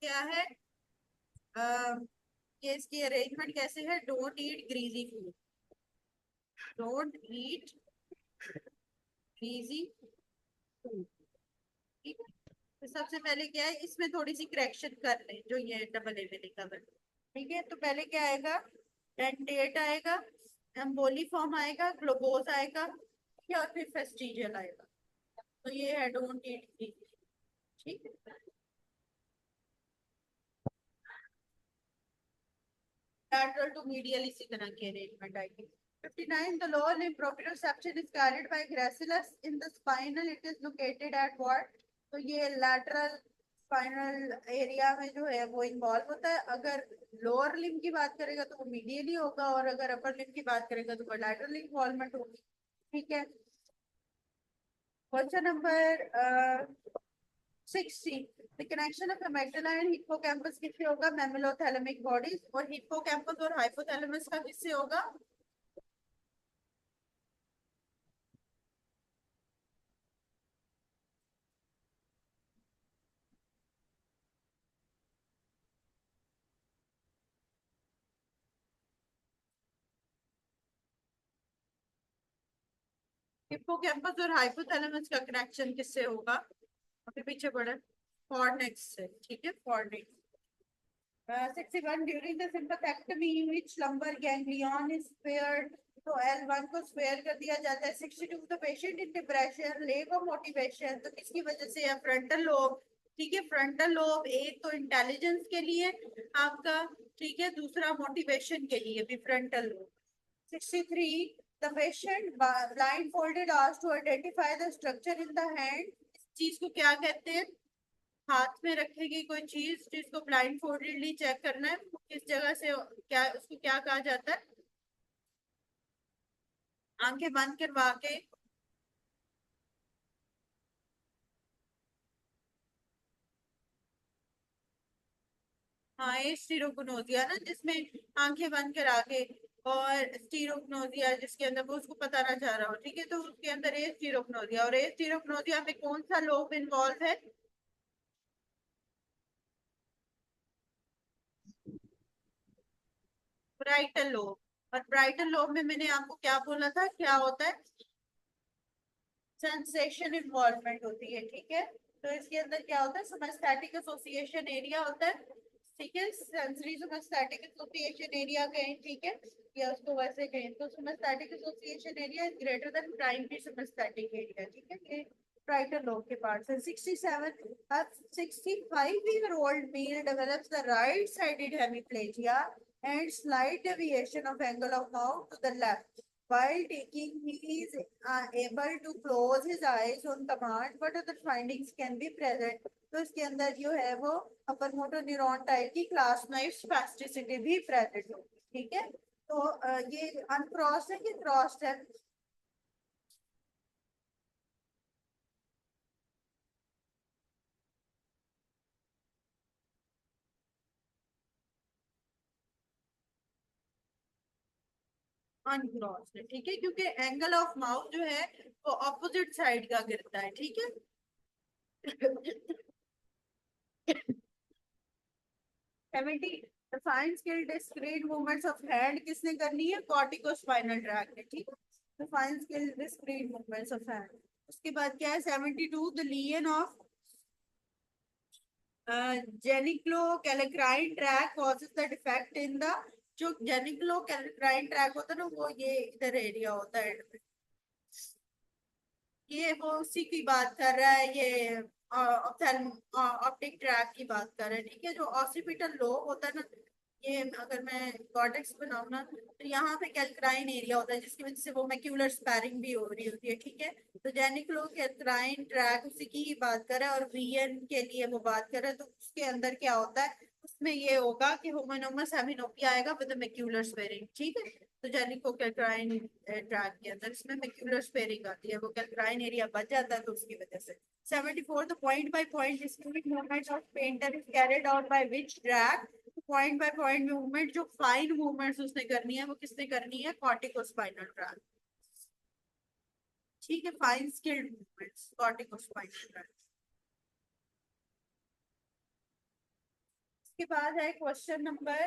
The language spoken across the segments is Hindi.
क्या है? ये इसकी अरेंजमेंट कैसे है? Don't eat greasy food, don't eat greasy food. ठीक है, तो सबसे पहले क्या है, इसमें थोड़ी सी करेक्शन कर लें जो ये डबल ए में लिखा हुआ है। ठीक है, तो पहले क्या आएगा? डेंटेट आएगा, एम्बोली फॉर्म आएगा, ग्लोबोज आएगा, या फिर फेस्टिजियल आएगा। तो ये है डोंट ईट ग्रीजी। ठीक है, lateral to medial इसी तरह की अरेंजमेंट आएगी। 59 the lower limb proprioception is carried by gracilis in the spinal, it is located at what? तो ये lateral spinal area में जो है वो इन्वॉल्व होता है। अगर लोअर लिम्ब की बात करेगा तो वो मीडियली होगा, और अगर अपर लिम्ब की बात करेगा तो वो लैटरल इन्वॉल्वमेंट होगी। ठीक है, question number 60, the connection of amygdala and hippocampus किससे होगा? मेमिलोथैलेमिक बॉडीज। और हिप्पोकैम्पस और हाइपोथैलेमस का किससे होगा? हिप्पोकैम्पस और हाइपोथैलेमस का कनेक्शन किससे होगा? अभी पीछे पड़े, कॉर्टेक्स से। ठीक है, cortex. 61 during the sympathectomy which lumbar ganglion is spared. तो L1 को स्पेयर कर दिया जाता है। 62 the patient in depression lack of motivation, तो किसकी वजह से है? Frontal lobe. ठीक है, फ्रंटल लोब एक तो इंटेलिजेंस के लिए आपका, ठीक है, दूसरा मोटिवेशन के लिए भी frontal lobe. 63 the patient blindfolded asked to identify the structure in the hand, इस चीज को क्या कहते हैं? हाथ में रखेगी कोई चीज जिसको ब्लाइंड फोल्डेडली चेक करना है, किस जगह से, क्या उसको क्या कहा जाता है? आंखें बंद करवा के। हाँ, ये स्टीरोगनोजिया ना, जिसमें आंखें बंद करा के, और स्टीरोगनोजिया जिसके अंदर वो उसको पता ना चाह रहा हो। ठीक है, तो उसके अंदर ए स्टीरोगनोजिया, और ए स्टीरोगनोजिया में कौन सा लोब इन्वॉल्व है? ब्राइटल लोब। और ब्राइटल लोब में मैंने आपको क्या बोला था, क्या होता है? सेंसेशन इन्वॉल्वमेंट होती है। ठीक है, तो इसके अंदर क्या होता है? समस्थेटिक एसोसिएशन एरिया होता है। ठीक है, सेंसरी समस्थेटिक एसोसिएशन एरिया कहें, ठीक है, या उसको वैसे कहें तो somesthetic association area is greater than primary somesthetic area. ठीक है, ये फ्रंटल लोब के पार्ट्स है। 67 a 65-year-old male develops the right-sided hemiplegia and slight deviation of angle of mouth to the left. While taking, he is able to close his eyes on command, but other findings can be present. तो इसके अंदर जो है वो अपर मोटर न्यूरॉन टाइप की क्लास नाइफ स्पेस्टिसिटी भी प्रेजेंट होगी। ठीक है, तो ये अनक्रॉस्ड है कि क्रॉस्ड है? अनक्रॉस्ड है। ठीक है, क्योंकि एंगल ऑफ माउथ जो है वो ऑपोजिट साइड का गिरता है। ठीक है, 70 the fine scale discrete movements of hand किसने करनी है? कॉर्टिकोस्पाइनल ट्रैक्ट ने। ठीक है, the fine scale discrete movements of hand। उसके बाद क्या है? 72 the lesion of geniculocalcarine tract causes the defect in the, जो जेनिक्लो कैलेक्राइन ट्रैक होता है ना, वो ये इधर एरिया होता है। ये वो उसी की बात कर रहा है, ये ऑप्टिक ट्रैक की बात कर रहा है। ठीक है, जो ऑसिपिटल लोब होता है ना, ये अगर मैं कॉर्टेक्स बनाऊं ना, तो यहाँ पे कैल्क्राइन एरिया होता है, जिसकी वजह से वो मैक्यूलर स्पैरिंग भी हो रही होती है। ठीक है, तो जेनिक्लो कैल्क्राइन ट्रैक उसी की ही बात कर रहा है, और वीएन के लिए वो बात कर रहा है। तो उसके अंदर क्या होता है? उसमें ये होगा कि होमोनोमस हेमिनोपिया आएगा विद मैक्यूलर स्पेयरिंग। ठीक है, तो जेनिको कैल्क्राइन ट्रैक के अंदर इसमें मैक्यूलर स्पेयरिंग आती है, वो कैल्क्राइन एरिया बच जाता है, तो उसकी वजह से। 74 the point by point discrete movement of painter is carried out by which track? Point by point movement, जो फाइन मूवमेंट्स उसने करनी है वो किसने करनी है, कॉर्टिकोस्पाइनल ट्रैक्ट। ठीक है, fine skilled movements corticospinal tract. इसके बाद है क्वेश्चन नंबर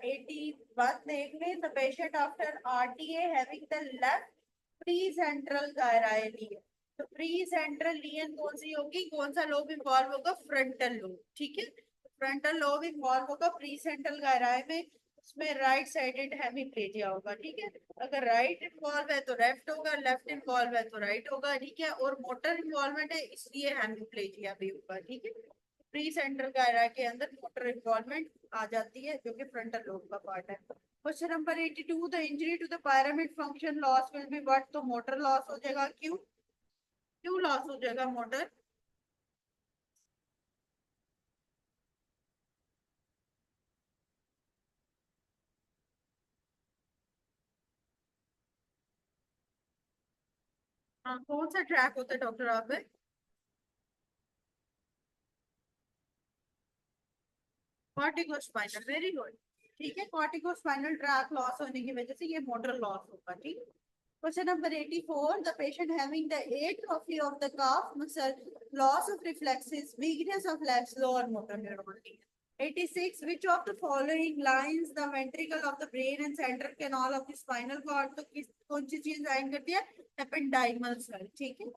81, देख ले। The patient after RTA having the left pre central gyri, तो प्री सेंट्रल लियन कौन सी होगी, कौन सा लोब इन्वॉल्व होगा, फ्रंटल लोब। ठीक है, फ्रंटल लोब इन्वॉल्व होगा प्री सेंट्रल गायराई में, उसमें राइट साइडेड हेमीप्लेजिया होगा। ठीक है, अगर राइट इन्वॉल्व है तो लेफ्ट होगा, लेफ्ट इन्वॉल्व है तो राइट होगा। ठीक है, और मोटर इन्वॉल्वमेंट है इसलिए हेमीप्लेजिया भी होगा। ठीक है, प्री सेंट्रल गायरा के अंदर मोटर इन्वॉल्वमेंट आ जाती है जो कि फ्रंटल लोब का पार्ट है। Question number 82, the injury to the pyramid function loss will be what, तो मोटर लॉस हो जाएगा। क्यों, क्यों लॉस हो जाएगा मोटर? हाँ, कौन सा ट्रैक होता है डॉक्टर आप में? Corticospinal, very good. ठीक है, कॉर्टिकोस्पाइनल ट्रैक लॉस होने की वजह से ये मोटर लॉस होगा। ठीक है, question number 84, the patient having the atrophy of the calf muscle, loss of reflexes, weakness of legs, lower motor neuron. 86, which of the following lines the ventricle of the brain and central canal of the spinal cord, तो किस कौन सी चीज लाइन करती है, एपेंडाइमल सेल। ठीक है,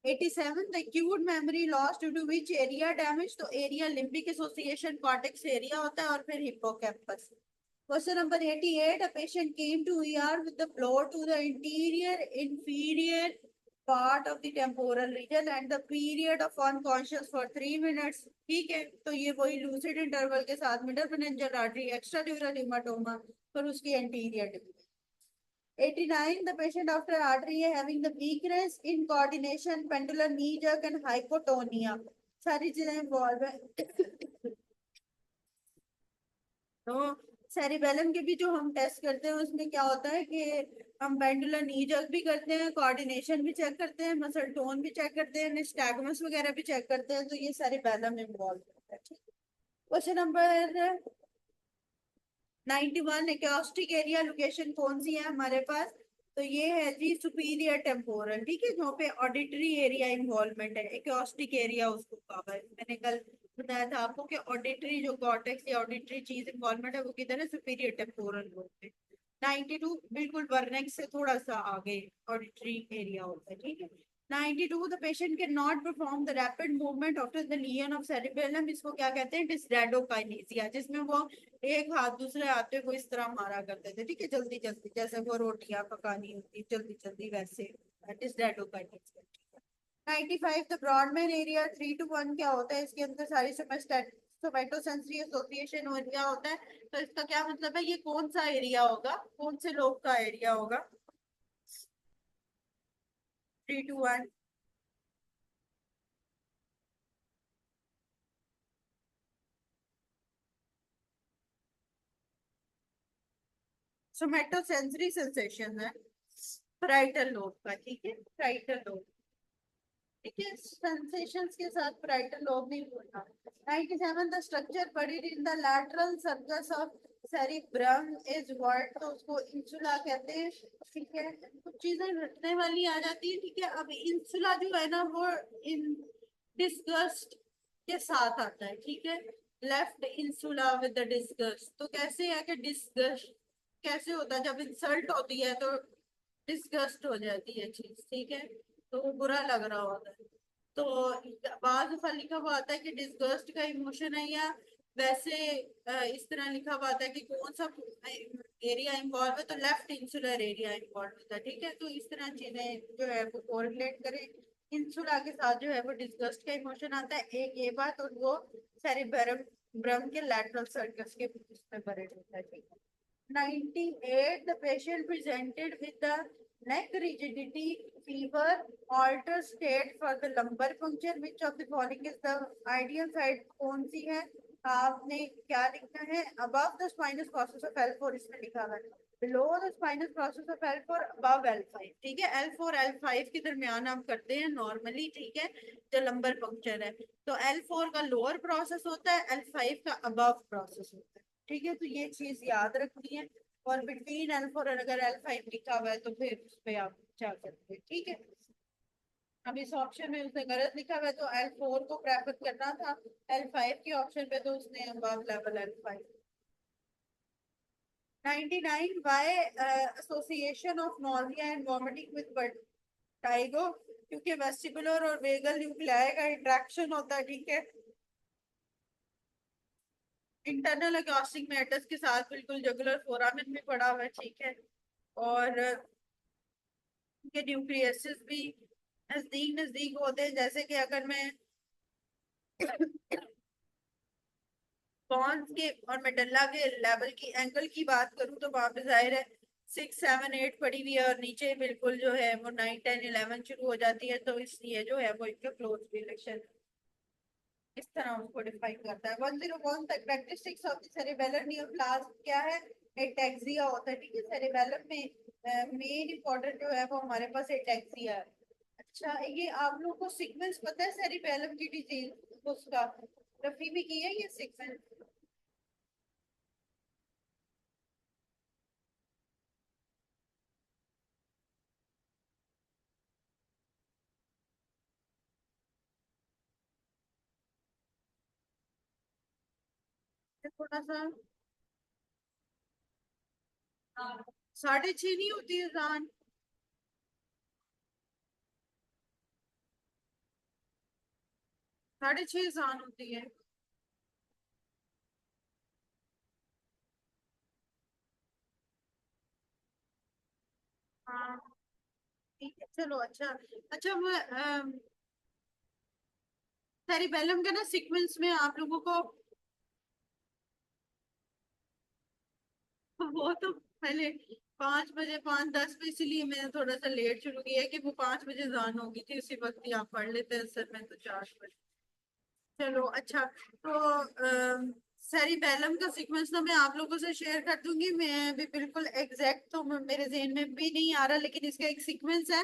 87, the acute memory loss due to which area damage, तो area limbic association cortex area होता है और फिर hippocampus. Question number 88, a patient came to ER with the blow to the interior inferior part of the temporal region and the period of unconscious for 3 minutes. ठीक है, तो ये वही lucid interval के साथ middle pharyngeal artery, extradural hematoma और उसकी anterior. 89, the patient after artery having the weakness in coordination, pendular knee jerk and hypotonia. सारी चीजें involve है। तो सेरिबेलम के भी जो हम टेस्ट करते हैं उसमें क्या होता है कि हम पेंडुलर नी जर्क भी करते हैं, कोऑर्डिनेशन भी चेक करते हैं, मसल टोन भी चेक करते हैं, निस्टैगमस वगैरह भी चेक करते हैं, तो ये सेरिबेलम इन्वॉल्व होता है। ठीक, question number 91, acrostic area location कौन सी है हमारे पास, तो ये है जी सुपीरियर टेम्पोरल। ठीक है, जहाँ पे ऑडिटरी एरिया इन्वॉल्वमेंट है, एक्रोस्टिक एरिया उसको कहा है। मैंने कल बताया था आपको कि ऑडिटरी जो कॉर्टेक्स या ऑडिटरी चीज इन्वॉल्वमेंट है वो किधर है, सुपीरियर टेम्पोरल लोब में। 92 बिल्कुल वर्नेक्स से थोड़ा सा आगे ऑडिटरी एरिया होता है। ठीक है, 92, the patient cannot perform the rapid movement after the lesion of cerebellum, इसको क्या कहते हैं, डिस्रेडोकाइनेसिया, जिसमें वो एक हाथ दूसरे हाथ पे वो इस तरह मारा करते थे। ठीक है, जल्दी जल्दी, जैसे वो रोटियां पकानी होती जल्दी जल्दी, वैसे डिस्रेडोकाइनेसिया। 95, द ब्रॉडमैन एरिया 3 to 1 क्या होता है, इसके अंदर सारी सोमैटोसेंसरी एसोसिएशन एरिया होता है। तो इसका क्या मतलब है, ये कौन सा एरिया होगा, कौन से लोब का एरिया होगा, 3 to 1? सोमैटोसेंसरी सेंसेशन है parietal लोब का। ठीक है, parietal लोब। ठीक है, सेंसेशंस के साथ parietal लोब नहीं बोलना। 97, द स्ट्रक्चर बuried in the lateral surface of cerebrum is what, तो उसको इंसुला कहते हैं। ठीक है, कुछ चीजें रटने वाली आ जाती है। ठीक है, अब इंसुला जो है ना वो इन डिस्गस्ट के साथ आता है। ठीक है, left insula with the disgust, तो कैसे है कि डिस्गस्ट कैसे होता है, जब इंसल्ट होती है तो डिस्गस्ट हो जाती है चीज। ठीक है, तो वो बुरा लग रहा होता है। तो बाद दफा लिखा हुआ आता है कि डिस्गस्ट का इमोशन है, या वैसे इस तरह लिखा हुआ आता है कि कौन सा एरिया इंवॉल्व है, तो लेफ्ट इंसुलर एरिया इंवॉल्व होता है। ठीक है, तो इस तरह चीजें जो है वो कोरिलेट करें, इंसुला के साथ जो है वो डिस्गस्ट का इमोशन आता है, एक ये बात, और वो सेरिबेरम ब्रम के लैटरल सर्कस के उसमें बरेड होता है। ठीक है, 98, the patient presented with the neck rigidity, fever, altered state for the lumbar puncture. Which of the following is the ideal side, कौन सी है? आपने क्या लिखना है, above the spinous process of L4 इसमें लिखा हुआ है। Below the spinal process of L4 above L5, ठीक है। L4 L5 के दरमियान हम करते हैं नॉर्मली, ठीक है, जो लंबर पंक्चर है। तो L4 का लोअर प्रोसेस होता है, L5 का अबव प्रोसेस होता है, ठीक है। तो ये चीज याद रखनी है। और बिटवीन L4 और अगर L5 लिखा हुआ है तो फिर उस पे आप क्या करते हैं, ठीक है। अब इस ऑप्शन में उसने गलत लिखा हुआ है तो L4 को प्रेफर करना था, L5 के ऑप्शन पे तो उसने above level L5। 99 why association of nausea and vomiting with vertigo, क्योंकि वेस्टिबुलर और वेगल न्यूक्लियाई का इंट्रैक्शन होता है, ठीक है। इंटरनल अकॉस्टिक मैटर्स के साथ बिल्कुल जुगुलर फोरामेन में पड़ा हुआ है, ठीक है। और उनके न्यूक्लियसिस भी नजदीक नजदीक होते हैं, जैसे कि अगर मैं पॉन्स के और मेडल्ला के लेवल की एंगल की बात करूं तो वहां पे जाहिर है 6 7 8 पड़ी हुई है और नीचे बिल्कुल जो है वो 9 10 11 शुरू हो जाती है, तो इसलिए जो है वो इनका क्लोज रिलेशन इस तरह उसको डिफाइन करता है। 101 तक characteristics of the cerebellar neoplasm क्या है, एटैक्सिया होता है, ठीक है। सेरेबेलम में मेन इंपॉर्टेंट जो है वो हमारे पास एटैक्सिया है। अच्छा, ये आप लोगों को सीक्वेंस पता है सेरिबेलम की डिजीज उसका, रफी भी की है ये सीक्वेंस? थोड़ा सा 6:30 नहीं होती अजान? 6:30 अजान होती है। हाँ ठीक है, चलो अच्छा। अच्छा मैं सेरिबेलम का ना सीक्वेंस में आप लोगों को वो तो पहले 5 बजे 5:10 पे, इसीलिए मैंने थोड़ा सा लेट शुरू किया है कि वो 5 बजे अजान होगी थी, उसी वक्त ही आप पढ़ लेते हैं, सर में तो 4 बजे। चलो अच्छा। तो सेरिबेलम का सीक्वेंस तो मैं आप लोगों से शेयर कर दूंगी, मैं भी बिल्कुल एग्जैक्ट तो मेरे जहन में भी नहीं आ रहा, लेकिन इसका एक सीक्वेंस है।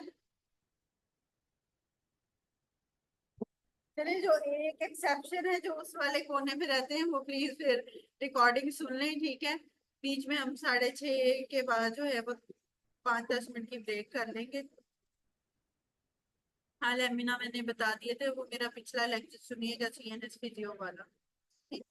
चलिए, जो एक एक्सेप्शन है जो उस वाले कोने में रहते हैं वो प्लीज फिर रिकॉर्डिंग सुन लें, ठीक है। बीच में हम 6:30 के बाद जो है वो 5 10 मिनट की ब्रेक कर लेंगे। हाँ लेमिना मैंने बता दिए थे, वो मेरा पिछला लेक्चर सुनिएगा, CNS फिजियो वाला। ठीक।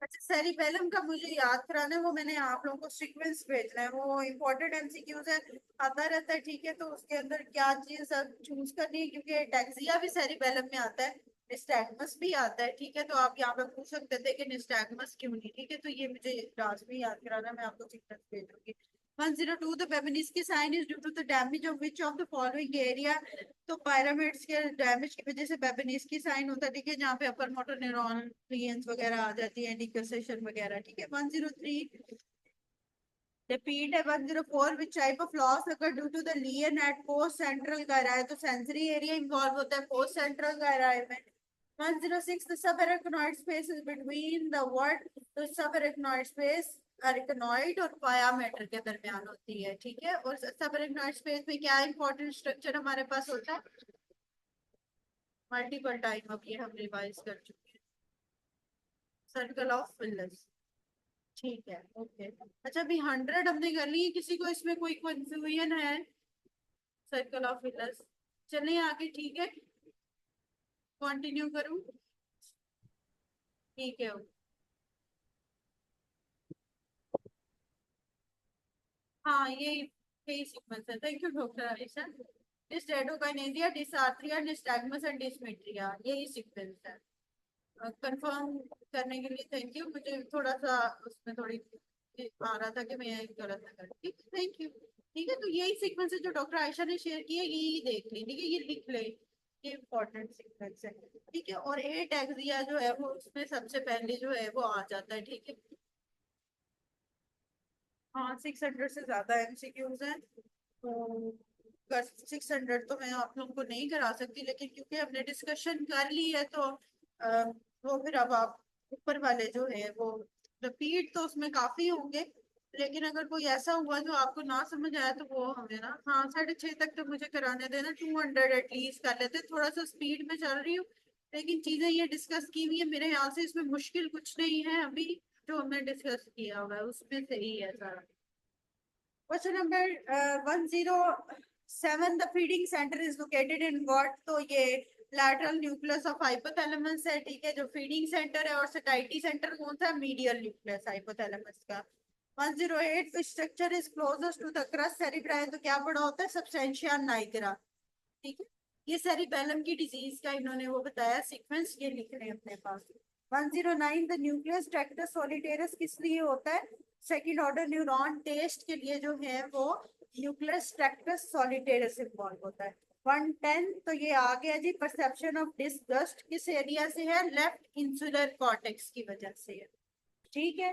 अच्छा, सेरिबेलम का मुझे याद कराना है, वो मैंने आप लोगों को सीक्वेंस भेजना है, वो इम्पोर्टेंट MCQs है, आता रहता है, ठीक है। तो उसके अंदर क्या चीज अब चूज करनी है, क्योंकि टैक्सिया भी सेरिबेलम में आता है, निस्टैगमस भी आता है, ठीक है। तो आप यहाँ पे पूछ सकते थे कि निस्टैगमस क्यों नहीं, ठीक है। तो ये मुझे लाजमी याद कराना, मैं आपको सीक्वेंस भेज दूंगी। 102 the Babinski sign is due to the damage of which of the following area, तो पायरामिड्स के डैमेज की वजह से बेबेनिस्की साइन होता है, ठीक है, जहाँ पे अपर मोटर न्यूरॉन क्लियंस वगैरह आ जाती है, डिक्सेशन वगैरह, ठीक है। 103 रिपीट है। 104 विच टाइप ऑफ लॉस अगर due to the lesion at post central gyri, तो सेंसरी एरिया इन्वॉल्व होता है पोस्ट सेंट्रल गायराई में। 106 the subarachnoid space is between the what, तो subarachnoid space अरेकनॉइड और पायामेटर के दरमियान होती है, ठीक है। और सबरेकनॉइड स्पेस में क्या इंपॉर्टेंट स्ट्रक्चर हमारे पास होता है, मल्टीपल टाइम अब ये हम रिवाइज कर चुके हैं, सर्कल ऑफ विल्स, ठीक है, ओके। अच्छा, अभी 100 हमने कर ली है, किसी को इसमें कोई कंफ्यूजन है? सर्कल ऑफ विल्स, चलिए आगे, ठीक है, कंटिन्यू करूं? ठीक है, हाँ यही सीक्वेंस है। Thank you doctor Alisha. Dysdiadochokinesia, dysarthria, nystagmus and dysmetria, यही सीक्वेंस है। कंफर्म करने के लिए थैंक यू, मुझे थोड़ा सा उसमें थोड़ी आ रहा था कि मैं गलत ना करूँ, ठीक, थैंक यू। ठीक है, तो यही सीक्वेंस है जो डॉक्टर आयशा ने शेयर किया, यही देख लें, ठीक है, ये लिख ले, ये इम्पोर्टेंट सीक्वेंस है, ठीक है। और ए टैक्सिया जो है वो उसमें सबसे पहले जो है वो आ जाता है, ठीक है। हाँ 600 से ज्यादा MCQs हैं, तो 600 तो मैं आप लोगों को नहीं करा सकती, लेकिन क्योंकि हमने डिस्कशन कर ली है तो वो फिर अब आप ऊपर वाले जो है वो रिपीट तो उसमें काफी होंगे, लेकिन अगर कोई ऐसा हुआ जो आपको ना समझ आया तो वो हमें ना, हाँ 6:30 तक तो मुझे कराने देना, 200 एटलीस्ट कर लेते, थोड़ा सा स्पीड में चल रही हूँ, लेकिन चीजें ये डिस्कस की हुई है मेरे ख्याल से, इसमें मुश्किल कुछ नहीं है अभी, जो हमने डिस्कस किया हुआ है उसमें सही है सारा। Question number 107, the feeding centre is located in what, तो ये लैटरल न्यूक्लियस ऑफ हाइपोथैलेमस है, ठीक है, जो फीडिंग सेंटर है, और सटाइटी सेंटर कौन सा, मीडियल न्यूक्लियस हाइपोथैलेमस का। 108, which structure is closest to the crus cerebri, तो क्या पढ़ा होता है, सबस्टेंशिया नाइग्रा, ठीक है, ये सेरिबेलम की डिजीज का इन्होंने वो बताया सीक्वेंस, ये लिख रहे हैं अपने पास। 109, द न्यूक्लियस ट्रैक्टस सॉलिटेरस किस लिए होता है, सेकंड ऑर्डर न्यूरॉन टेस्ट के लिए जो है वो न्यूक्लियस ट्रैक्टस सॉलिटेरस इन्वॉल्व होता है। 110, तो ये आ गया जी, परसेप्शन ऑफ डिसगस्ट किस एरिया से है, लेफ्ट इंसुलर कॉर्टेक्स की वजह से है, ठीक है।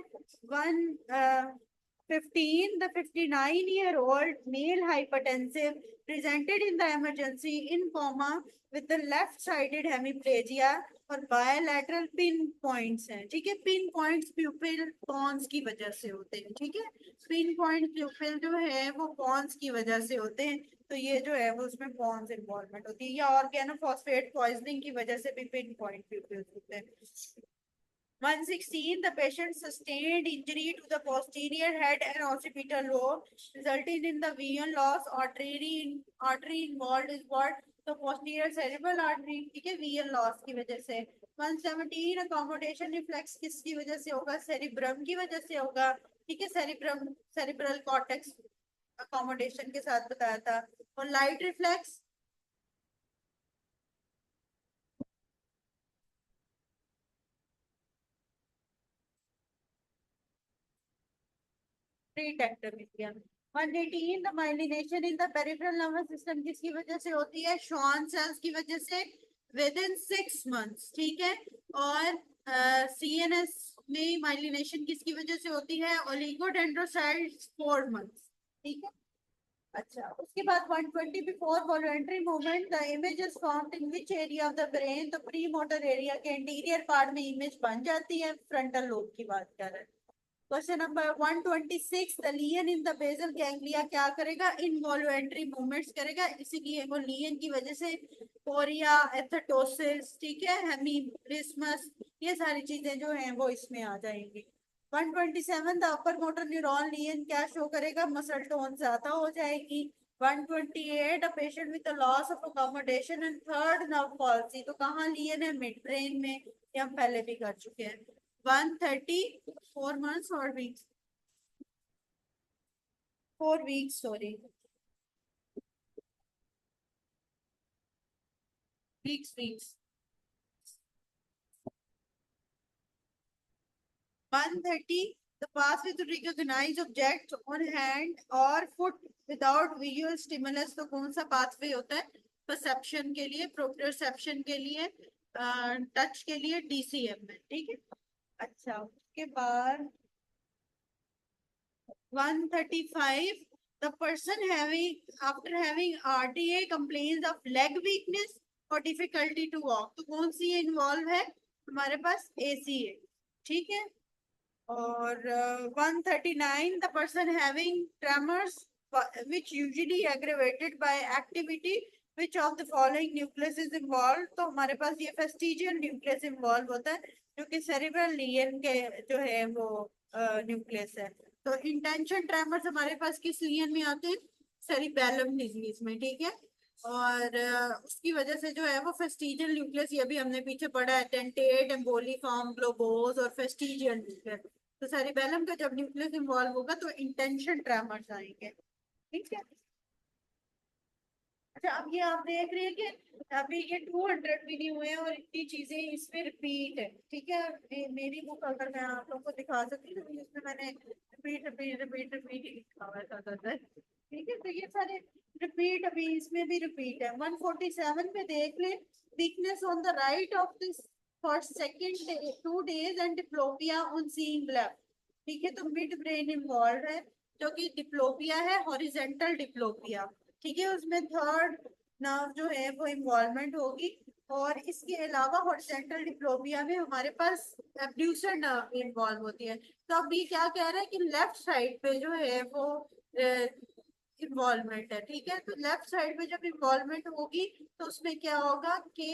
115, the 59-year-old male hypertensive presented in the emergency in coma with the left-sided hemiplegia और bilateral pin points हैं, ठीक है, पिन पॉइंट्स प्यूपिल पॉन्स की वजह से होते हैं, ठीक है, पिन पॉइंट प्यूपिल जो है वो पॉन्स की वजह से होते हैं, तो ये जो है वो उसमें पॉन्स इन्वॉल्वमेंट होती है, या ऑर्गेनोफॉस्फेट पॉइजनिंग की वजह से भी पिन पॉइंट प्यूपिल्स होते हैं। 116, the patient sustained injury to the posterior head and occipital lobe, resulting in the vision loss. Artery involved is what? तो posterior cerebral artery, ठीक है, vision loss की वजह से। 117, accommodation reflex किसकी वजह से होगा, cerebrum की वजह से होगा, ठीक है, cerebrum cerebral cortex accommodation के साथ बताया था। और light reflex, प्रीटेक्टोमीलिया। 118, the myelination in the peripheral nervous system किसकी वजह से होती है, शॉन सेल्स की वजह से, विद इन 6 मंथ्स, ठीक है। और सीएनएस में माइलिनेशन किसकी वजह से होती है, ओलिगोडेंड्रोसाइट्स 4 मंथ्स, ठीक है। अच्छा, उसके बाद 120, before voluntary movement the image is formed in which area of the brain, तो प्री मोटर एरिया के इंटीरियर पार्ट में इमेज बन जाती है, फ्रंटल लोब की बात कर रहे हैं। Question number 126, the lesion in the basal ganglia क्या करेगा, इनवॉल्वेंट्री मूवमेंट्स करेगा, इसीलिए वो लियन की वजह से कोरिया एथेटोसिस, ठीक है, हेमीप्लिस्मस, ये सारी चीजें जो हैं वो इसमें आ जाएंगी। 127, द अपर मोटर न्यूरॉन लियन क्या शो करेगा, मसल टोन ज्यादा हो जाएगी। 128, a patient with loss of accommodation and third nerve policy, तो कहाँ लियन है, मिड ब्रेन में, ये हम पहले भी कर चुके हैं। 130, 4 months or weeks, 4 weeks, sorry, weeks. 130, the pathway to recognize objects on hand or foot without visual stimulus, तो कौन सा पाथवे होता है, परसेप्शन के लिए, प्रोप्रियोसेप्शन के लिए, टच के लिए, डीसीएम में, ठीक है। अच्छा, उसके बाद 135, the person having after having RTA complains of leg weakness or difficulty to walk, तो कौन सी इन्वॉल्व है, हमारे पास ACA, ठीक है। और 139, the person having tremors which usually aggravated by activity, which of the following nucleus is involved, तो हमारे पास ये फेस्टिजियल न्यूक्लियस इन्वॉल्व होता है, जो कि सेरिब्रल लियन के जो है वो न्यूक्लियस है। तो इंटेंशन ट्रेमर्स हमारे पास किस लियन में आते हैं, सेरिबेलम डिजीज में, ठीक है। और उसकी वजह से जो है वो फेस्टिजियल न्यूक्लियस, ये भी हमने पीछे पढ़ा है, टेंटेट एम्बोलिफॉर्म ग्लोबोस और फेस्टिजियल न्यूक्लियस, तो सेरिबेलम का जब न्यूक्लियस इन्वॉल्व होगा तो इंटेंशन ट्रेमर्स आएंगे, ठीक है। अच्छा, अब ये आप देख रहे हैं कि अभी ये 200 भी नहीं हुए हैं और इतनी चीजें इसमें रिपीट है, ठीक है। मेरी बुक अगर मैं आप लोगों को दिखा सकती हूँ तो इसमें मैंने रिपीट रिपीट रिपीट रिपीट ही लिखा हुआ है ज्यादातर, ठीक है, तो ये सारे रिपीट, अभी इसमें भी रिपीट है। 147 पे देख ले, weakness on the right of this for second 2 days and diplopia on seeing left, ठीक है, तो मिड ब्रेन इन्वॉल्व है, जो कि डिप्लोपिया है, हॉरिजेंटल डिप्लोपिया, ठीक है, उसमें थर्ड नर्व जो है वो इन्वॉल्वमेंट होगी, और इसके अलावा हॉरिजॉन्टल डिप्लोपिया में हमारे पास एब्ड्यूसर नर्व इन्वॉल्व होती है। तो अब ये क्या कह रहा है कि लेफ्ट साइड पे जो है वो इन्वॉल्वमेंट है, ठीक है। तो लेफ्ट साइड पे जब इन्वॉल्वमेंट होगी तो उसमें क्या होगा कि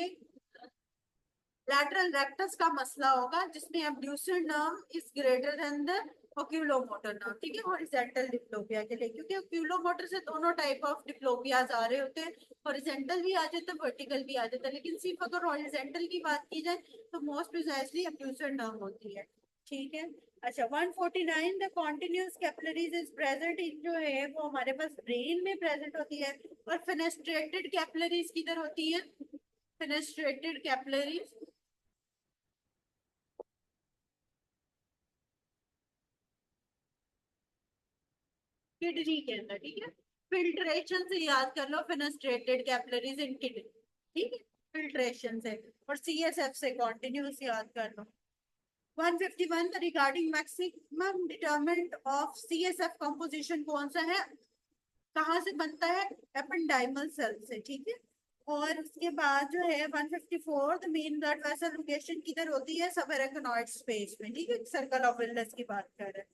लैटरल रेक्टस का मसला होगा, जिसमें abducens nerve is greater than the oculomotor nerve, ठीक है, हॉरिजॉन्टल डिप्लोपिया के लिए। क्योंकि ओक्यूलोमोटर से दोनों टाइप ऑफ डिप्लोपियाज आ रहे होते हैं, हॉरिजॉन्टल भी आ जाता है, वर्टिकल भी आ जाता है, लेकिन सिर्फ अगर हॉरिजॉन्टल की बात की जाए तो मोस्ट प्रिसाइजली एब्ड्यूसर नर्व होती है, ठीक है। अच्छा, 149 the continuous capillaries is present in, जो है वो हमारे पास ब्रेन में प्रेजेंट होती है। और फेनेस्ट्रेटेड कैपिलरीज किधर होती है? फेनेस्ट्रेटेड कैपिलरीज किडनी के अंदर, ठीक है। फिल्ट्रेशन से याद कर लो, फेनेस्ट्रेटेड कैपिलरीज इन किडनी, ठीक है, फिल्ट्रेशन से। और सीएसएफ से कॉन्टिन्यूस याद कर लो। 151 the regarding maximum determinant of CSF composition कौन सा है, कहाँ से बनता है? एपेंडाइमल सेल से, ठीक है। और उसके बाद जो है 154 the main blood vessel location किधर होती है? सब एराकिनॉइड स्पेस में, ठीक है, सर्कल ऑफ विल्स की बात कर रहे हैं।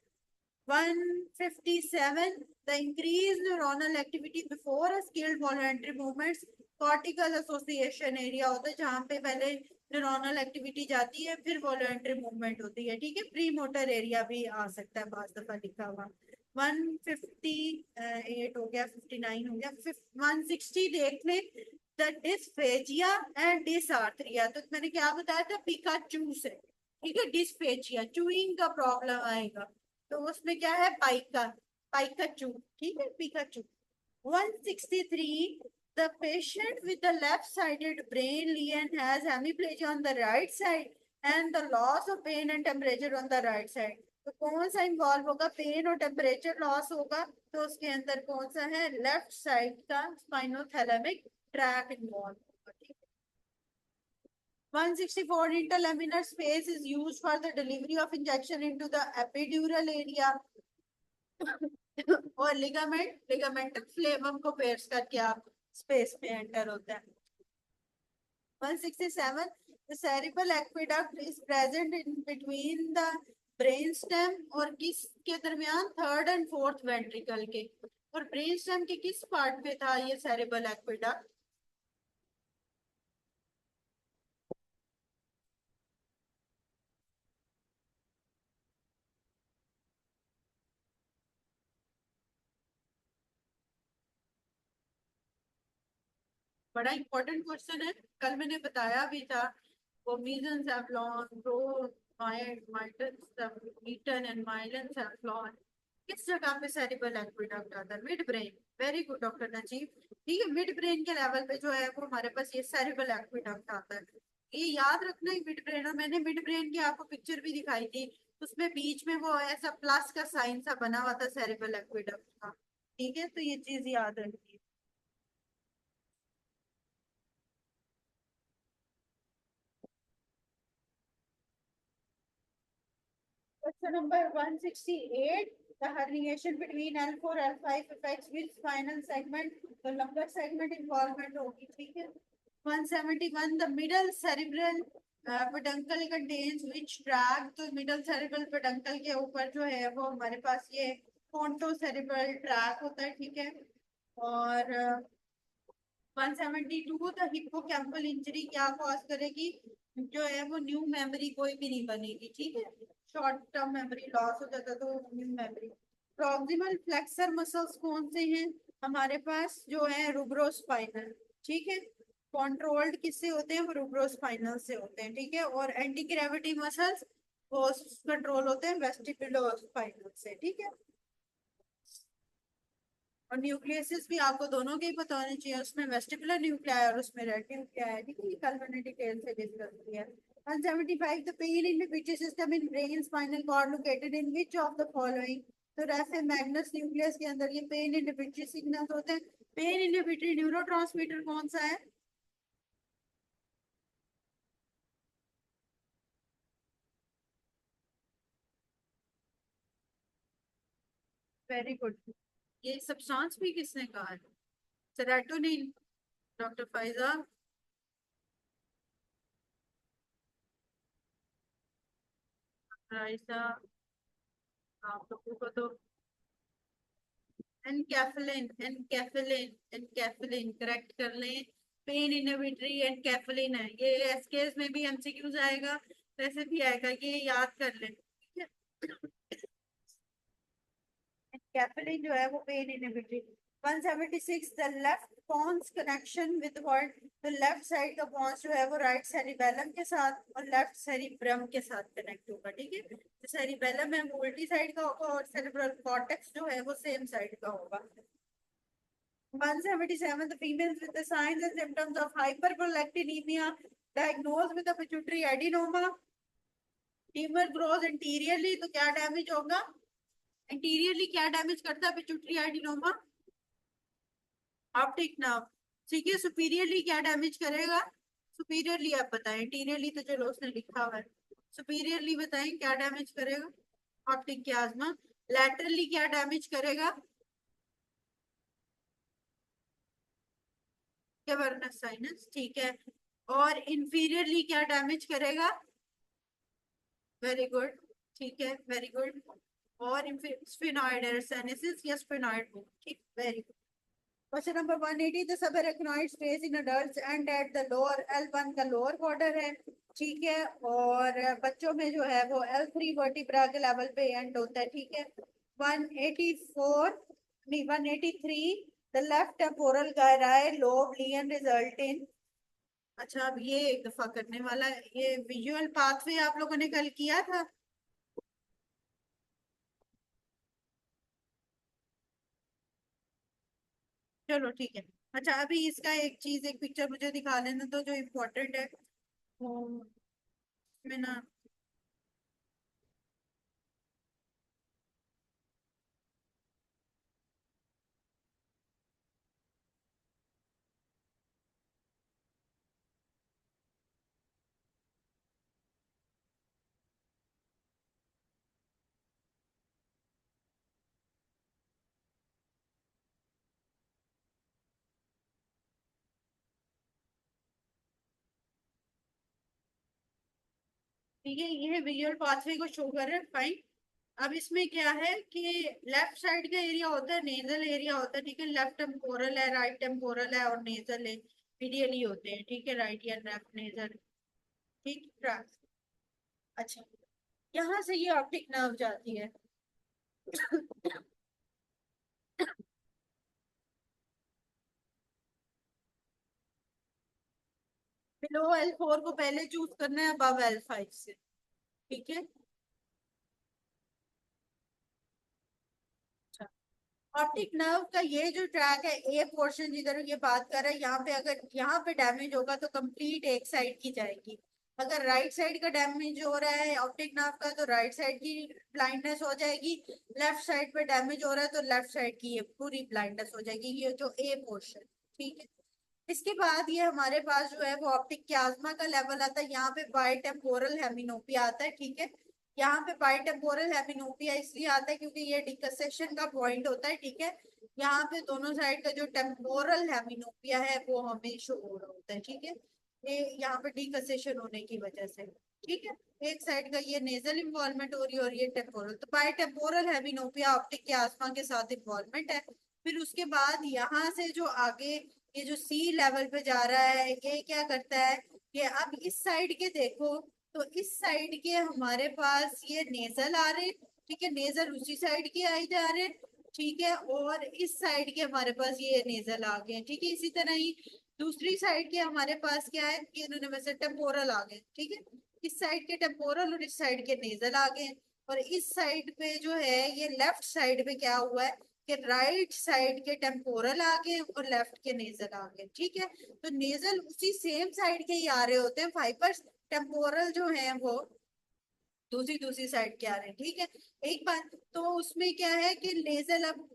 157 the increased neuronal activity before a skilled voluntary movements, cortical association area होता है जहाँ पे पहले न्यूरोनल एक्टिविटी जाती है फिर वॉलंटरी मूवमेंट होती है, ठीक है। प्री मोटर एरिया भी आ सकता है बाज दफा लिखा हुआ। 158 हो गया, 59 हो गया, 160 देख ले। द डिस्फेजिया एंड डिसआर्थरिया, तो मैंने क्या बताया था? पिकाचू से, ठीक है। डिस्फेजिया चूइंग का प्रॉब्लम आएगा, तो उसमें क्या है? पाइका, पाइकाचू, ठीक है, Pikachu. 163 the patient with the left-sided brain lesion has hemiplegia on the right side and the loss of pain and temperature on the right side। तो कौन सा इन्वॉल्व होगा? पेन और टेम्परेचर लॉस होगा, तो उसके अंदर कौन सा है? लेफ्ट साइड का स्पाइनोथैलेमिक ट्रैक इन्वॉल्व होगा, ठीक है। 164 interlaminar space is used for the delivery of injection into the epidural area और लिगामेंट फ्लेवम को पेयर्स करके आप स्पेस में एंटर होता है। 167 the cerebral aqueduct is present in between the brainstem और किसके दरमियान? थर्ड एंड फोर्थ वेंट्रिकल के। और ब्रेनस्टेम के किस पार्ट पे था ये सेरेब्रल एक्वेडक्ट? बड़ा इंपॉर्टेंट क्वेश्चन है, कल मैंने बताया भी था। वो mesencephalon, prosencephalon and myelencephalon किस जगह पे सेरिबल एक्वेडक्ट आता है? Midbrain. Very good doctor Najeeb, ठीक है। मिड ब्रेन के लेवल पे जो है वो हमारे पास ये सेरिबल एक्वेडक्ट आता है, ये याद रखना है। मिड ब्रेन, और मैंने मिड ब्रेन की आपको पिक्चर भी दिखाई थी, उसमें बीच में वो ऐसा प्लस का साइन सा बना हुआ था सेरिबल एक्वेडक्ट का, ठीक है। तो ये चीज याद रखिए। Question number 168. The herniation between L4 L5 affects which spinal segment? The lumbar segment involvement होगी, ठीक है। 171. The middle cerebral peduncle contains which tract? तो middle cerebral peduncle के ऊपर जो है वो हमारे पास ये pontocerebral tract होता है, ठीक है। और 172 द हिप्पोकैम्पल इंजरी क्या कॉज करेगी? जो है वो न्यू मेमोरी कोई भी नहीं बनेगी, ठीक है। शॉर्ट टर्म मेमोरी लॉस हो जाता है तो new memory. Proximal flexor muscles कौन से हैं हमारे पास? जो है रूब्रोस्पाइनल, ठीक है। कंट्रोल्ड किससे होते हैं? वो रूब्रोस्पाइनल से होते हैं, ठीक है। और एंटी ग्रेविटी मसल्स वो कंट्रोल होते हैं वेस्टिबुलोस्पाइनल से, ठीक है। और न्यूक्लियस भी आपको दोनों के ही पता होने चाहिए, उसमें वेस्टिबुलर न्यूक्लियाई और उसमें रेड न्यूक्लियाई है, ठीक है। ये कल मैंने डिटेल से डिस्कस किया है। 175 the pain inhibitory system in brain spinal cord located in which of the following? तो रेफे मैग्नस न्यूक्लियस के अंदर ये पेन इनहिबिटरी सिग्नल्स होते हैं। पेन इनहिबिटरी न्यूरोट्रांसमीटर कौन सा है? Very good. ये सब्सटेंस भी किसने कहा है? Serotonin, doctor Pfizer. राइसा, आप लोगों को तो एनकैफलिन, एनकैफलिन, एनकैफलिन करेक्ट कर लें। पेन इनहिबिटरी एनकैफलिन है, ये एसकेएस में भी एमसीक्यूज आएगा, वैसे भी आएगा, ये याद कर लें, ठीक है। कैफेलिन जो है वो pain inhibitory. 176, the left pons connection with what, तो लेफ्ट साइड का पॉन्स जो है वो राइट सेरिबेलम के साथ और लेफ्ट सेरिब्रम के साथ कनेक्ट होगा, ठीक है। तो सेरिबेलम है वो उल्टी साइड का होगा और सेरिब्रल कॉर्टेक्स जो है वो सेम साइड का होगा। 177, the females with the signs and symptoms of hyperprolactinemia diagnosed with a pituitary adenoma, tumor grows anteriorly, तो क्या डैमेज होगा, इंटीरियरली क्या डैमेज करता है पिट्यूटरी एडिनोमा, ऑप्टिक नर्व, ठीक है। सुपीरियरली क्या डैमेज करेगा, सुपीरियरली आप बताएं, इंटीरियरली तो चलो उसने लिखा हुआ है, सुपीरियरली बताएं क्या डैमेज करेगा, ऑप्टिक कियाज्मा। लैटरली क्या डैमेज करेगा, कैवर्नस साइनस, ठीक है। और इंफीरियरली क्या डैमेज करेगा, वेरी गुड, ठीक है, वेरी गुड। और स्फिनॉइड एरसेनेसिस या स्फिनॉइड बुक, ठीक, very good. Question number 180, the subarachnoid stays in adults and at the lower L1 का लोअर बॉर्डर है, ठीक है। और बच्चों में जो है वो L3 वर्टिब्रा के लेवल पे एंड होता है, ठीक है। 184, नहीं 183, the left temporal gyri lobe lesion result in, अच्छा अब ये एक दफा करने वाला है, ये विजुअल पाथवे आप लोगों ने कल किया था। चलो ठीक है। अच्छा अभी इसका एक चीज, एक पिक्चर मुझे दिखा लेना तो जो इम्पोर्टेंट है वो में ना, ठीक है, ये विजुअल पाथवे को शो कर रहा है, फाइन। अब इसमें क्या है कि लेफ्ट साइड का एरिया होता है, नेजल एरिया होता है, ठीक है। लेफ्ट टेम्पोरल है, राइट टेम्पोरल है और नेजल है, मीडियली होते हैं, ठीक है, राइट या लेफ्ट नेजल, ठीक। अच्छा, यहाँ से ये ऑप्टिक नर्व जाती है। बिलो L4 को पहले चूज करना है, अबव L5 से, ठीक है। ऑप्टिक नर्व का ये जो ट्रैक है, ए पोर्शन जिधर ये बात कर रहे हैं, यहाँ पे अगर यहाँ पे डैमेज होगा तो कंप्लीट एक साइड की जाएगी। अगर राइट साइड का डैमेज हो रहा है ऑप्टिक नर्व का तो राइट साइड की ब्लाइंडनेस हो जाएगी, लेफ्ट साइड पे डैमेज हो रहा है तो लेफ्ट साइड की ये पूरी ब्लाइंडनेस हो जाएगी, ये जो ए पोर्शन, ठीक है। इसके बाद ये हमारे पास जो है वो ऑप्टिक क्याज्मा का लेवल आता है, यहाँ पे बाइटेम्पोरल हेमिनोपिया आता है, ठीक है। यहाँ पे बाइटेम्पोरल हेमिनोपिया इसलिए आता है क्योंकि ये डिकसेशन का पॉइंट होता है, ठीक है। यहाँ पे दोनों साइड का जो टेम्पोरल हेमिनोपिया है वो हमें शो हो रहा होता है, ठीक है। ये यहाँ पे डिकसेशन होने की वजह से, ठीक है। एक साइड का ये नेजल इन्वॉल्वमेंट हो रही है और ये टेम्पोरल, तो बाइटेम्पोरल हेमिनोपिया ऑप्टिक क्याज्मा के साथ इन्वॉल्वमेंट है। फिर उसके बाद यहाँ से जो आगे ये जो सी लेवल पे जा रहा है ये क्या करता है कि अब इस साइड के देखो, तो इस साइड के हमारे पास ये नेजल आ रहे, ठीक है, नेजल उसी साइड के आई जा रहे, ठीक है। और इस साइड के हमारे पास ये नेजल आ गए, ठीक है। इसी तरह ही दूसरी साइड के हमारे पास क्या है कि इन्होंने वैसे टेम्पोरल आ गए, ठीक है। इस साइड के टेम्पोरल और इस साइड के नेजल आ गए। और इस साइड पे जो है ये लेफ्ट साइड पे क्या हुआ है कि राइट साइड के टेम्पोरल आ गए और लेफ्ट के नेजल आ गए, ठीक है। तो नेजल उसी सेम साइड के ही आ रहे होते हैं, फाइबर्स टेम्पोरल जो है वो दूसरी दूसरी साइड के आ रहे हैं, ठीक है। एक बात तो उसमें क्या है कि नेजल अब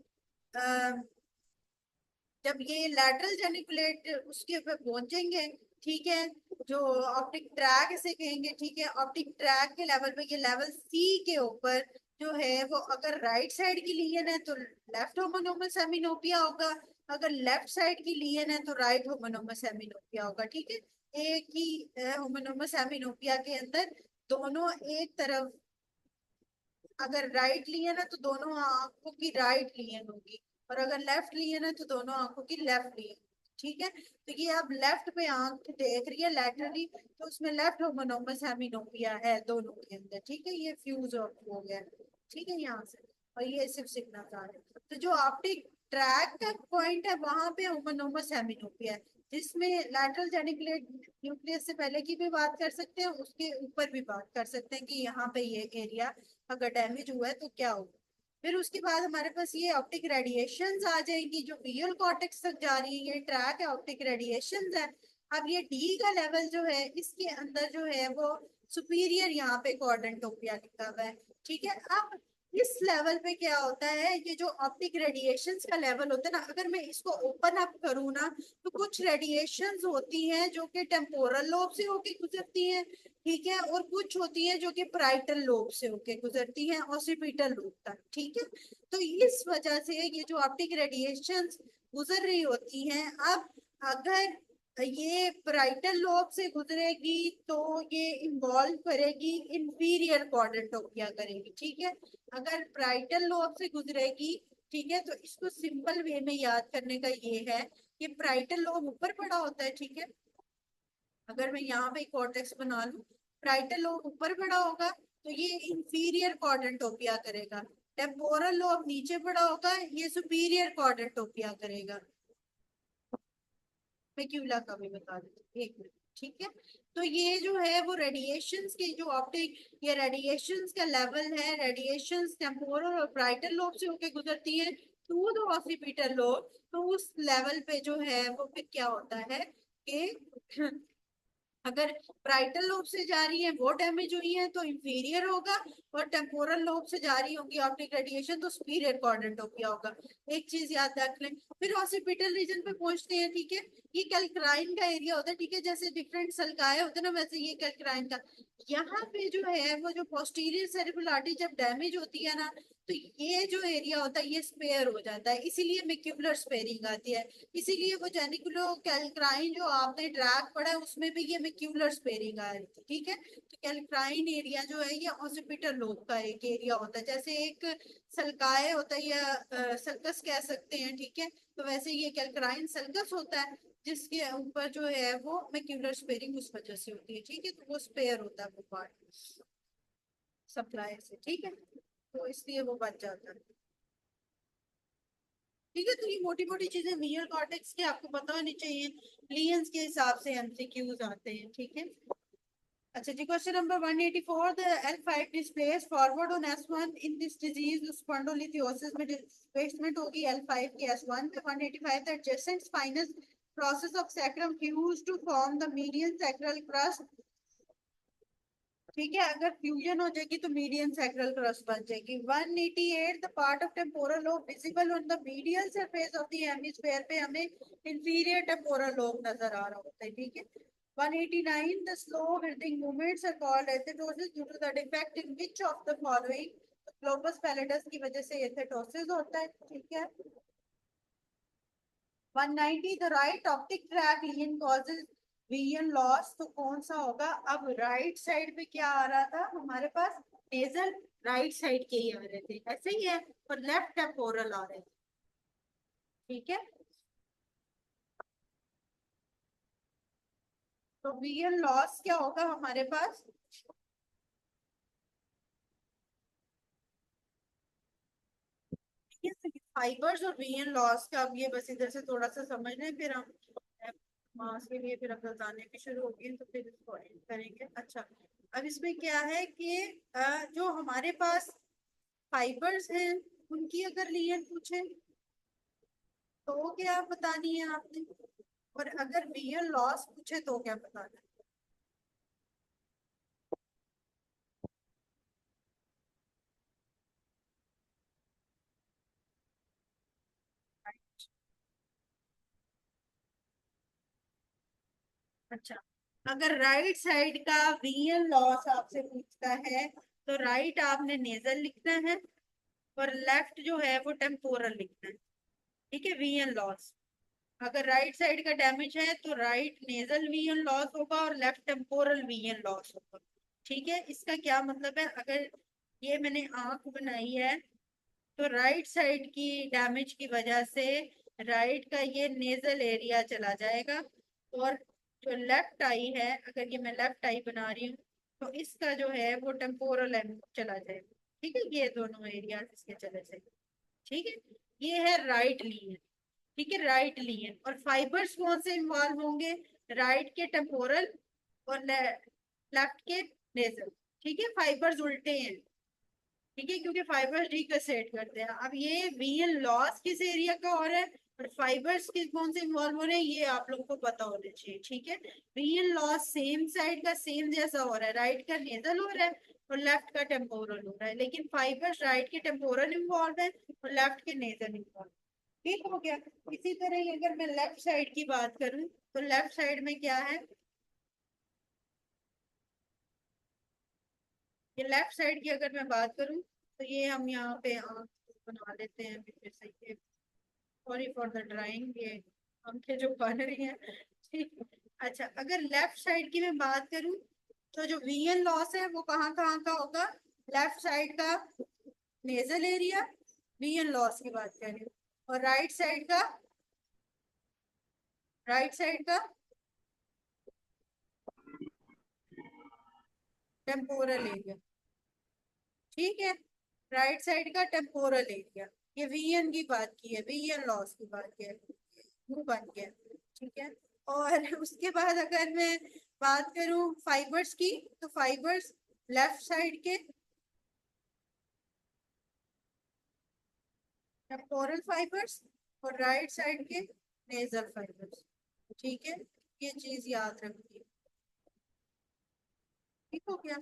जब ये लैटरल जेनिकुलेट उसके ऊपर पहुंचेंगे, ठीक है, जो ऑप्टिक ट्रैक से कहेंगे, ठीक है, ऑप्टिक ट्रैक के लेवल पे ये लेवल सी के ऊपर जो है वो अगर राइट साइड की लीजन है तो लेफ्ट होमोनोमस हेमिनोपिया होगा, अगर लेफ्ट साइड की लीजन है तो राइट होमोनोमस हेमिनोपिया होगा, ठीक है। एक ही होमोनोमस हेमिनोपिया के अंदर दोनों एक तरफ अगर राइट लिए ना तो दोनों आंखों की राइट लियन होगी, और अगर लेफ्ट लिए ना तो दोनों आंखों की लेफ्ट लियन। ठीक है, तो ये अब लेफ्ट पे आंख देख रही है लैटरली, तो उसमें लेफ्ट होमोनोमस हेमिनोपिया है दोनों के अंदर। ठीक है, ये फ्यूज हो गया। ठीक है, यहाँ से, और ये सिर्फ सिग्नल आ रहे हैं। तो जो ऑप्टिक ट्रैक का पॉइंट है वहां पे होमोनोमस हेमिनोपिया है, जिसमें लैटरल जेनिकुलेट न्यूक्लियस से पहले की भी बात कर सकते हैं, उसके ऊपर भी बात कर सकते हैं कि यहाँ पे ये एरिया अगर डैमेज हुआ है तो क्या होगा। फिर उसके बाद हमारे पास ये ऑप्टिक रेडिएशंस आ जाएंगी जो विजुअल कॉर्टेक्स तक जा रही है। ये ट्रैक है ऑप्टिक रेडिएशंस है। अब ये डी का लेवल जो है इसके अंदर जो है वो सुपीरियर यहाँ पे क्वाड्रेंटोपिया लिखा हुआ है। ठीक है, अब इस लेवल पे क्या होता है, ये जो ऑप्टिक रेडिएशंस का लेवल होता है ना, अगर मैं इसको ओपन अप करूँ ना, तो कुछ रेडिएशंस होती हैं जो कि टेम्पोरल लोब से होके गुजरती हैं। ठीक है, और कुछ होती है जो कि प्राइटल लोब से होके गुजरती हैं ऑसिपिटल लोब तक। ठीक है, तो इस वजह से ये जो ऑप्टिक रेडिएशंस गुजर रही होती हैं, अब अगर ये प्राइटल लोब से गुजरेगी तो ये इन्वॉल्व करेगी इंफीरियर क्वाड्रेंटोपिया करेगी। ठीक है, अगर प्राइटल लोब से गुजरेगी, ठीक है, तो इसको सिंपल वे में याद करने का ये है कि प्राइटल लोब ऊपर पड़ा होता है। ठीक है, अगर मैं यहाँ पे कॉर्टेक्स बना लूं, प्राइटल लोब ऊपर पड़ा होगा तो ये इंफीरियर क्वाड्रेंटोपिया करेगा। टेम्पोरल लोब नीचे पड़ा होगा, ये सुपीरियर क्वाड्रेंटोपिया करेगा। मैं क्यूला का भी बता देती हूँ, एक मिनट। ठीक है, तो ये जो है वो रेडिएशंस के जो ऑप्टिक, ये रेडिएशंस का लेवल है। रेडिएशंस टेम्पोरल और ब्राइटल लोब से होके गुजरती है थ्रू द ऑसिपिटल लोब। तो उस लेवल पे जो है वो फिर क्या होता है कि अगर ब्राइटल लोब से जा रही है वो डैमेज हुई है तो इंफीरियर होगा, और टेम्पोरल लोब से जा रही होगी ऑप्टिक रेडिएशन तो सुपीरियर क्वाड्रेंटोपिया होगा। एक चीज याद रख लें। फिर ऑसिपिटल रीजन पे पहुंचते हैं। ठीक है, ये कैल्क्राइन का एरिया होता है। ठीक है, जैसे डिफरेंट सल्काए होते हैं ना, वैसे ये कैल्क्राइन का। यहाँ पे जो है वो जो पोस्टीरियर सेरिब्रल आर्टरी जब डैमेज होती है ना, तो ये जो एरिया होता है ये स्पेयर हो जाता है, इसीलिए मैक्यूलर स्पेयरिंग आती है। इसीलिए वो जेनिकुलो कैल्क्राइन जो आपने ड्रैग पढ़ा है उसमें भी ये मैक्यूलर स्पेयरिंग आ रही थी। ठीक है, तो कैल्क्राइन एरिया जो है ये ऑसिपिटल लोब का एक एरिया होता है, जैसे एक सल्काए होता है या सल्कस कह सकते हैं। ठीक है, तो वैसे ये कैल्क्राइन सल्कस होता है जिसके ऊपर जो है वो मैक्यूलर स्पेयरिंग उस वजह से होती है। ठीक है, तो वो स्पेयर होता है वो पार्ट सप्लाई से। ठीक है, तो इसलिए वो बच जाता है। ठीक है, तो ये मोटी मोटी चीजें विजुअल कॉर्टेक्स की आपको पता होनी चाहिए। लियंस के हिसाब से एमसीक्यूज आते हैं। ठीक है, अच्छा जी, question number 184, the L5 displace forward on S1 in this disease spondylolisthesis में डिस्प्लेसमेंट होगी L5 की S1 पे। 185, the adjacent spinous process of sacrum fuse to form the median sacral crest. ठीक है, अगर फ्यूजन हो जाएगी तो मीडियन सैक्रल क्रस्ट बन जाएगी। 188, the part of temporal lobe visible on the medial surface of the hemisphere पे हमें इंफीरियर टेम्पोरल लोब नजर आ रहा होता है। ठीक है, 189, the slow breathing movements are called athetosis due to the defect in which of the following, globus pallidus की वजह से athetosis होता है। ठीक है, 190, the right optic tract lesion causes vision loss, तो कौन सा होगा। अब राइट साइड पे क्या आ रहा था हमारे पास, नेजल राइट साइड के ही आ रहे थे, ऐसे ही है, और लेफ्ट टेम्पोरल आ रहे थे। ठीक है, तो विजन लॉस क्या होगा हमारे पास। फाइबर्स और विजन लॉस का, अब ये बस इधर से थोड़ा सा समझ लें, फिर हम मास के लिए फिर अब बताने की शुरू होगी तो फिर इसको end करेंगे। अच्छा, अब इसमें क्या है कि जो हमारे पास फाइबर्स हैं उनकी अगर लियन पूछे तो क्या बतानी है आपने, और अगर विजन लॉस पूछे तो क्या बताना है। अच्छा, अगर राइट साइड का विजन लॉस आपसे पूछता है तो राइट आपने नेजल लिखना है, और लेफ्ट जो है वो टेम्पोरल लिखना है। ठीक है, विजन लॉस अगर राइट साइड का डैमेज है तो राइट नेजल विजन लॉस होगा और लेफ्ट टेम्पोरल विजन लॉस होगा। ठीक है, इसका क्या मतलब है, अगर ये मैंने आंख बनाई है, तो राइट साइड की डैमेज की वजह से राइट का ये नेजल एरिया चला जाएगा, और जो लेफ्ट आई है, अगर ये मैं लेफ्ट आई बना रही हूँ, तो इसका जो है वो टेम्पोरल चला जाएगा। ठीक है, ये दोनों एरिया इसके चले जाएंगे। ठीक है, ये है राइट लियन। ठीक है, राइट लियन। और फाइबर्स कौन से इन्वॉल्व होंगे? राइट के टेम्पोरल और लेफ्ट के नेजल। ठीक है, फाइबर्स उल्टे हैं। ठीक है, क्योंकि फाइबर्स डिकसेट करते हैं। अब ये वीएन लॉस किस एरिया का हो रहा है और फाइबर्स किस कौन से इन्वॉल्व हो रहे हैं, ये आप लोगों को पता होना चाहिए। ठीक है, वीएन लॉस सेम साइड का सेम जैसा हो रहा है, राइट का नेजल हो रहा है और लेफ्ट का टेम्पोरल हो रहा है, लेकिन फाइबर्स राइट के टेम्पोरल इन्वॉल्व है और लेफ्ट के नेजल इन्वॉल्व। ठीक हो गया। इसी तरह ही अगर मैं लेफ्ट साइड की बात करूं, तो लेफ्ट साइड में क्या है? ये लेफ्ट साइड की अगर मैं बात करूं, तो ये हम यहाँ पे बना लेते हैं फिर से ये। सॉरी फॉर द ड्राइंग, ये आंखें जो बन रही हैं। ठीक। अच्छा, अगर लेफ्ट साइड की मैं बात करूं, तो जो वीएन लॉस है वो कहाँ कहाँ का होगा? लेफ्ट साइड का नेजल एरिया, वीएन लॉस की बात करें, और राइट साइड का टेम्पोरल एरिया। ठीक है, राइट साइड का टेम्पोरल एरिया। ये वीएन की बात की है, वीएन लॉस की बात की है, वो बन गया। ठीक है, और उसके बाद अगर मैं बात करूं फाइबर्स की, तो फाइबर्स लेफ्ट साइड के टेम्पोरल फाइबर्स और राइट साइड के नेजल फाइबर्स। ठीक है, ये चीज याद रखिए। ठीक हो गया।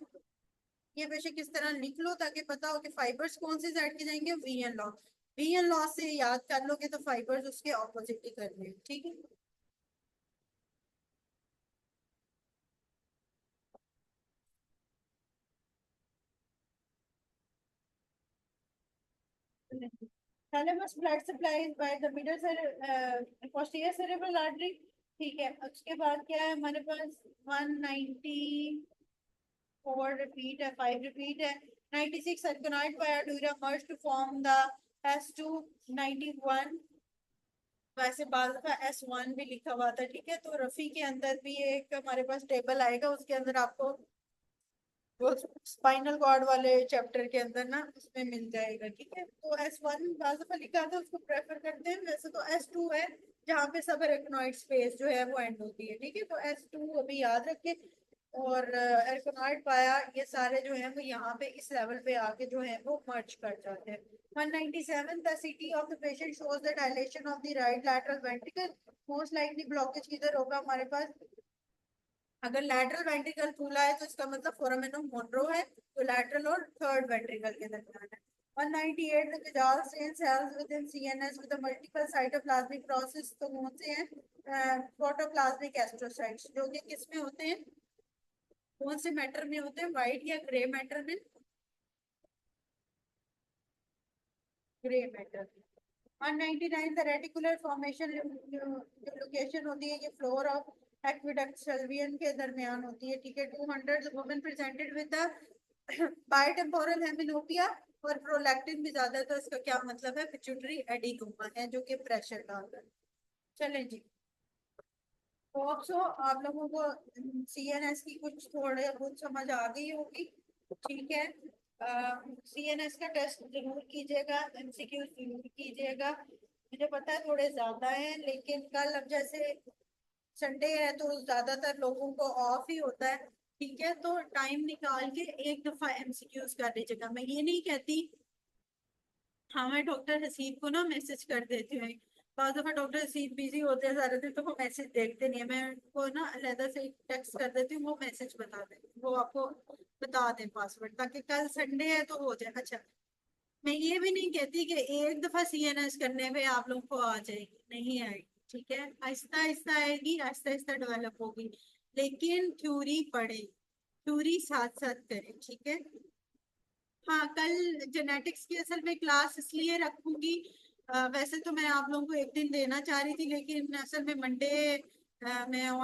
ये बेशक किस तरह लिख लो ताकि पता हो कि फाइबर्स कौन सी साइड के जाएंगे, वीएन लॉस। वीएन लॉस से याद कर लोगे तो फाइबर्स उसके ऑपोजिट ही करने हैं। ठीक है, thalamus blood supply by the middle posterior cerebral artery. ठीक है, उसके बाद क्या है हमारे पास? 194 रिपीट है, 5 रिपीट है। 96 arachnoid pyoduria merged to form the S291। वैसे बाद का S1 भी लिखा हुआ था। ठीक है, तो रफी के अंदर भी एक हमारे पास टेबल आएगा, उसके अंदर आपको वो स्पाइनल कॉर्ड वाले चैप्टर के अंदर ना उसमें मिल जाएगा। ठीक है, तो S1 बाजू लिखा था, उसको प्रेफर करते हैं। वैसे तो S2 है जहाँ पे सब एराकिनॉइड स्पेस जो है वो एंड होती है। ठीक है, तो S2 अभी याद रखें। और एराकिनॉइड पाया, ये सारे जो है वो यहाँ पे इस लेवल पे आके जो है वो मर्ज कर जाते हैं। 197 the city of the patient shows the dilation of the right lateral ventricle. Most likely blockage किधर होगा हमारे पास? अगर लैटरल वेंट्रिकल फूला है तो इसका मतलब फोरामेन मोनरो है, तो लैटरल और थर्ड वेंट्रिकल के दरमियान है। 198 the Vidal strain cells within CNS with a multiple cytoplasmic process, तो कौन से हैं? प्रोटोप्लाज्मिक एस्ट्रोसाइट्स, जो कि किस में होते हैं? कौन से मैटर में होते हैं? व्हाइट या ग्रे मैटर में? Grey matter. 199 the reticular formation, जो लोकेशन होती है ये फ्लोर ऑफ एक्विडक्ट सल्वियन के दरमियान होती है। ठीक है, 200 वुमेन प्रेजेंटेड विद द बायटेम्पोरल हेमिनोपिया और प्रोलैक्टिन भी ज्यादा है, तो इसका क्या मतलब है? पिट्यूटरी एडिनोमा है जो कि प्रेशर डाल रहा है। चलें जी, होप सो आप लोगों को सीएनएस की कुछ थोड़े बहुत समझ आ गई होगी। ठीक है, सीएनएस का टेस्ट जरूर कीजिएगा, एमसीक्यू जरूर कीजिएगा। मुझे पता है थोड़े ज्यादा है, लेकिन कल अब जैसे संडे है तो ज्यादातर लोगों को ऑफ ही होता है। ठीक है, तो टाइम निकाल के एक दफा एमसीक्यूज कर लीजिएगा। मैं ये नहीं कहती, हाँ मैं डॉक्टर हसीब को ना मैसेज कर देती हूँ। बहुत दफा डॉक्टर हसीब बिजी होते हैं सारे दिन, तो वो मैसेज देखते नहीं है। मैं उनको ना अलहदा से टेक्स्ट कर देती हूँ, वो मैसेज बता दें, वो आपको बता दें पासवर्ड, ताकि कल संडे है तो हो जाए। अच्छा, मैं ये भी नहीं कहती कि एक दफा सीएनएस करने पे आप लोगों को आ जाएगी, नहीं आएगी। ठीक है, आहिस्ता आहिस्ता आएगी, आहिस्ता आहिस्ता डेवलप होगी, लेकिन थ्योरी पढ़े, थ्योरी साथ साथ करें। ठीक है, हाँ कल जेनेटिक्स की असल में क्लास इसलिए रखूंगी, वैसे तो मैं आप लोगों को एक दिन देना चाह रही थी, लेकिन असल में मंडे मैं ऑन